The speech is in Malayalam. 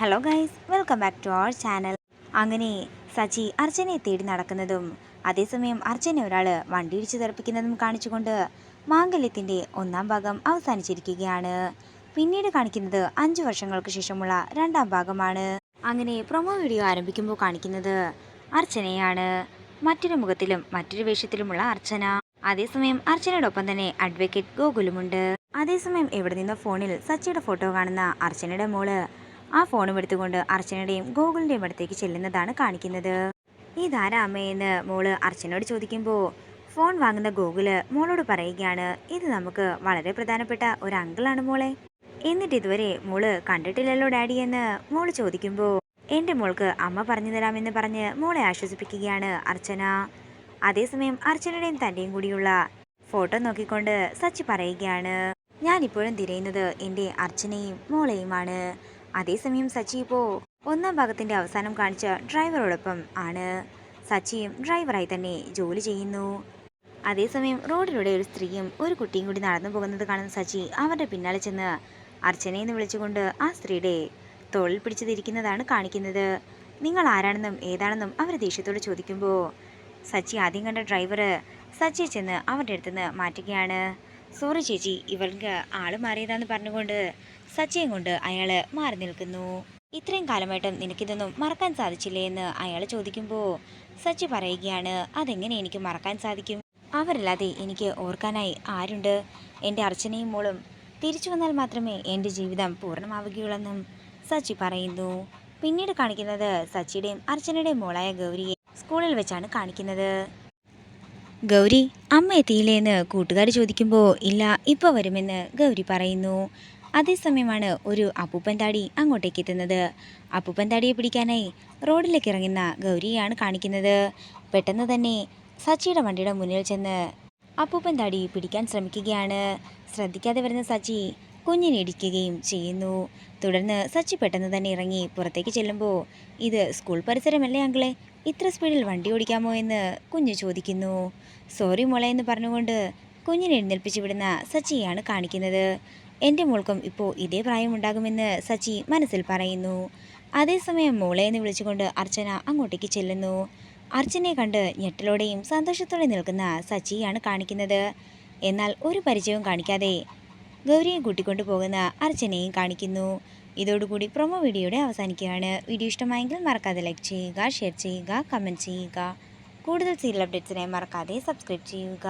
Hello guys, welcome back to our channel. അങ്ങനെ സച്ചി അർച്ചനയെ തേടി നടക്കുന്നതും അതേസമയം അർച്ചനെ ഒരാൾ വണ്ടിയിടിച്ച് തെറിപ്പിക്കുന്നതും കാണിച്ചുകൊണ്ട് മാംഗല്യത്തിൻ്റെ ഒന്നാം ഭാഗം അവസാനിച്ചിരിക്കുകയാണ്. പിന്നീട് കാണിക്കുന്നത് 5 വർഷങ്ങൾക്ക് ശേഷമുള്ള രണ്ടാം ഭാഗമാണ്. അങ്ങനെ പ്രൊമോ വീഡിയോ ആരംഭിക്കുമ്പോൾ കാണിക്കുന്നത് അർച്ചനയാണ്. മറ്റൊരു മുഖത്തിലും മറ്റൊരു വേഷത്തിലുമുള്ള അർച്ചന. അതേസമയം അർച്ചനയോടൊപ്പം തന്നെ അഡ്വക്കേറ്റ് ഗോകുലുമുണ്ട്. അതേസമയം എവിടെ നിന്നോ ഫോണിൽ സച്ചിയുടെ ഫോട്ടോ കാണുന്ന അർച്ചനയുടെ മോള് ആ ഫോണും എടുത്തുകൊണ്ട് അർച്ചനയുടെയും ഗോകുലിൻ്റെയും അടുത്തേക്ക് ചെല്ലുന്നതാണ് കാണിക്കുന്നത്. ഇതാരാ അമ്മയെന്ന് മോള് അർച്ചനയോട് ചോദിക്കുമ്പോൾ ഫോൺ വാങ്ങുന്ന ഗോകുല് മോളോട് പറയുകയാണ്, ഇത് നമുക്ക് വളരെ പ്രധാനപ്പെട്ട ഒരു അങ്കിളാണ് മോളെ. എന്നിട്ട് ഇതുവരെ മോള് കണ്ടിട്ടില്ലല്ലോ ഡാഡി എന്ന് മോള് ചോദിക്കുമ്പോൾ എൻ്റെ മോൾക്ക് അമ്മ പറഞ്ഞു തരാമെന്ന് പറഞ്ഞ് മോളെ ആശ്വസിപ്പിക്കുകയാണ് അർച്ചന. അതേസമയം അർച്ചനയുടെയും തൻ്റെയും കൂടിയുള്ള ഫോട്ടോ നോക്കിക്കൊണ്ട് സച്ചി പറയുകയാണ്, ഞാനിപ്പോഴും തിരയുന്നത് എൻ്റെ അർച്ചനയും മോളെയുമാണ്. അതേസമയം സച്ചി ഇപ്പോൾ ഒന്നാം ഭാഗത്തിൻ്റെ അവസാനം കാണിച്ച ഡ്രൈവറോടൊപ്പം ആണ്. സച്ചിയും ഡ്രൈവറായി തന്നെ ജോലി ചെയ്യുന്നു. അതേസമയം റോഡിലൂടെ ഒരു സ്ത്രീയും ഒരു കുട്ടിയും കൂടി നടന്നു പോകുന്നത് കാണുന്ന സച്ചി അവരുടെ പിന്നാലെ ചെന്ന് അർച്ചനയെന്ന് വിളിച്ചുകൊണ്ട് ആ സ്ത്രീയുടെ തോളിൽ പിടിച്ചതിരിക്കുന്നതാണ് കാണിക്കുന്നത്. നിങ്ങൾ ആരാണെന്നും ഏതാണെന്നും അവർ ദേഷ്യത്തോട് ചോദിക്കുമ്പോൾ സച്ചി ആദ്യം കണ്ട ഡ്രൈവർ സച്ചിയെ ചെന്ന് അവരുടെ അടുത്തുനിന്ന് മാറ്റുകയാണ്. സോറി ചേച്ചി, ഇവർക്ക് ആള് മാറിയതാന്ന് പറഞ്ഞുകൊണ്ട് സച്ചിയും കൊണ്ട് അയാൾ മാറി നിൽക്കുന്നു. ഇത്രയും കാലമായിട്ടും നിനക്കിതൊന്നും മറക്കാൻ സാധിച്ചില്ലേ എന്ന് അയാൾ ചോദിക്കുമ്പോൾ സച്ചി പറയുകയാണ്, അതെങ്ങനെ എനിക്ക് മറക്കാൻ സാധിക്കും? അവരല്ലാതെ എനിക്ക് ഓർക്കാനായി ആരുണ്ട്? എൻ്റെ അർച്ചനയും മോളും തിരിച്ചു വന്നാൽ മാത്രമേ എൻ്റെ ജീവിതം പൂർണ്ണമാവുകയുള്ളെന്നും സച്ചി പറയുന്നു. പിന്നീട് കാണിക്കുന്നത് സച്ചിയുടെയും അർച്ചനയുടെയും മോളായ ഗൗരിയെ സ്കൂളിൽ വെച്ചാണ് കാണിക്കുന്നത്. ഗൗരി, അമ്മ എത്തിയില്ലേ എന്ന് കൂട്ടുകാർ ചോദിക്കുമ്പോൾ ഇല്ല, ഇപ്പോൾ വരുമെന്ന് ഗൗരി പറയുന്നു. അതേസമയമാണ് ഒരു അപ്പൂപ്പൻ താടി അങ്ങോട്ടേക്ക് എത്തുന്നത്. അപ്പൂപ്പൻ താടിയെ പിടിക്കാനായി റോഡിലേക്ക് ഇറങ്ങുന്ന ഗൗരിയാണ് കാണിക്കുന്നത്. പെട്ടെന്ന് തന്നെ സച്ചിയുടെ വണ്ടിയുടെ മുന്നിൽ ചെന്ന് അപ്പൂപ്പൻ താടി പിടിക്കാൻ ശ്രമിക്കുകയാണ്. ശ്രദ്ധിക്കാതെ വരുന്ന സച്ചി കുഞ്ഞിനെ ഇടിക്കുകയും ചെയ്യുന്നു. തുടർന്ന് സച്ചി പെട്ടെന്ന് തന്നെ ഇറങ്ങി പുറത്തേക്ക് ചെല്ലുമ്പോൾ ഇത് സ്കൂൾ പരിസരമല്ലേ അങ്കിളെ, ഇത്ര സ്പീഡിൽ വണ്ടി ഓടിക്കാമോ എന്ന് കുഞ്ഞ് ചോദിക്കുന്നു. സോറി മോളെ എന്ന് പറഞ്ഞുകൊണ്ട് കുഞ്ഞിനെ എഴുന്നേൽപ്പിച്ച് വിടുന്ന സച്ചിയാണ് കാണിക്കുന്നത്. എൻ്റെ മോൾക്കും ഇപ്പോൾ ഇതേ പ്രായമുണ്ടാകുമെന്ന് സച്ചി മനസ്സിൽ പറയുന്നു. അതേസമയം മോളെ എന്ന് വിളിച്ചുകൊണ്ട് അർച്ചന അങ്ങോട്ടേക്ക് ചെല്ലുന്നു. അർച്ചനയെ കണ്ട് ഞെട്ടലോടെയും സന്തോഷത്തോടെ നിൽക്കുന്ന സച്ചിയാണ് കാണിക്കുന്നത്. എന്നാൽ ഒരു പരിചയവും കാണിക്കാതെ ഗൗരിയെ കൂട്ടിക്കൊണ്ടു പോകുന്ന അർച്ചനയും കാണിക്കുന്നു. ഇതോടുകൂടി പ്രൊമോ വീഡിയോയുടെ അവസാനിക്കുകയാണ്. വീഡിയോ ഇഷ്ടമായെങ്കിൽ മറക്കാതെ ലൈക്ക് ചെയ്യുക, ഷെയർ ചെയ്യുക, കമൻറ്റ് ചെയ്യുക. കൂടുതൽ സീരിയൽ അപ്ഡേറ്റ്സിനായി മറക്കാതെ സബ്സ്ക്രൈബ് ചെയ്യുക.